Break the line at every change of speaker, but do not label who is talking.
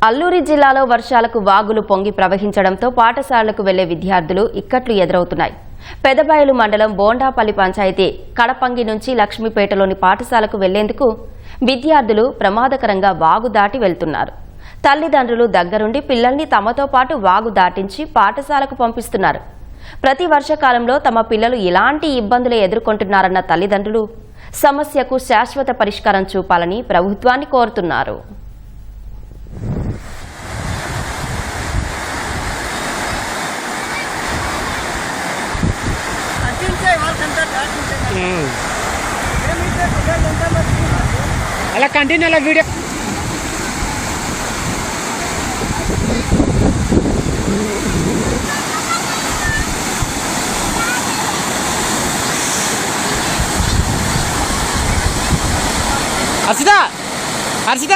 అల్లూరి జిల్లాలో వర్షాలకు వాగులు పొంగి ప్రవహించడంతో పాఠశాలలకు వెళ్లే విద్యార్థులు ఇక్కట్లు ఎదురవుతున్నాయి. పెదబయలు మండలం బోండాపల్లి పంచాయతీ కడపంగి నుంచి లక్ష్మీపేటలోని పాఠశాలకు వెళ్లేందుకు విద్యార్థులు ప్రమాదకరంగా వాగు దాటి వెళ్తున్నారు. తల్లిదండ్రులు దగ్గరుండి పిల్లల్ని తమతో పాటు వాగు దాటించి పాఠశాలకు పంపిస్తున్నారు. ప్రతి వర్షకాలంలో తమ పిల్లలు ఇలాంటి ఇబ్బందులు ఎదుర్కొంటున్నారన్న తల్లిదండ్రులు సమస్యకు శాశ్వత పరిష్కారం చూపాలని ప్రభుత్వాన్ని కోరుతున్నారు.
అలా కంటిన్యూ అలా వీడియో హర్షిత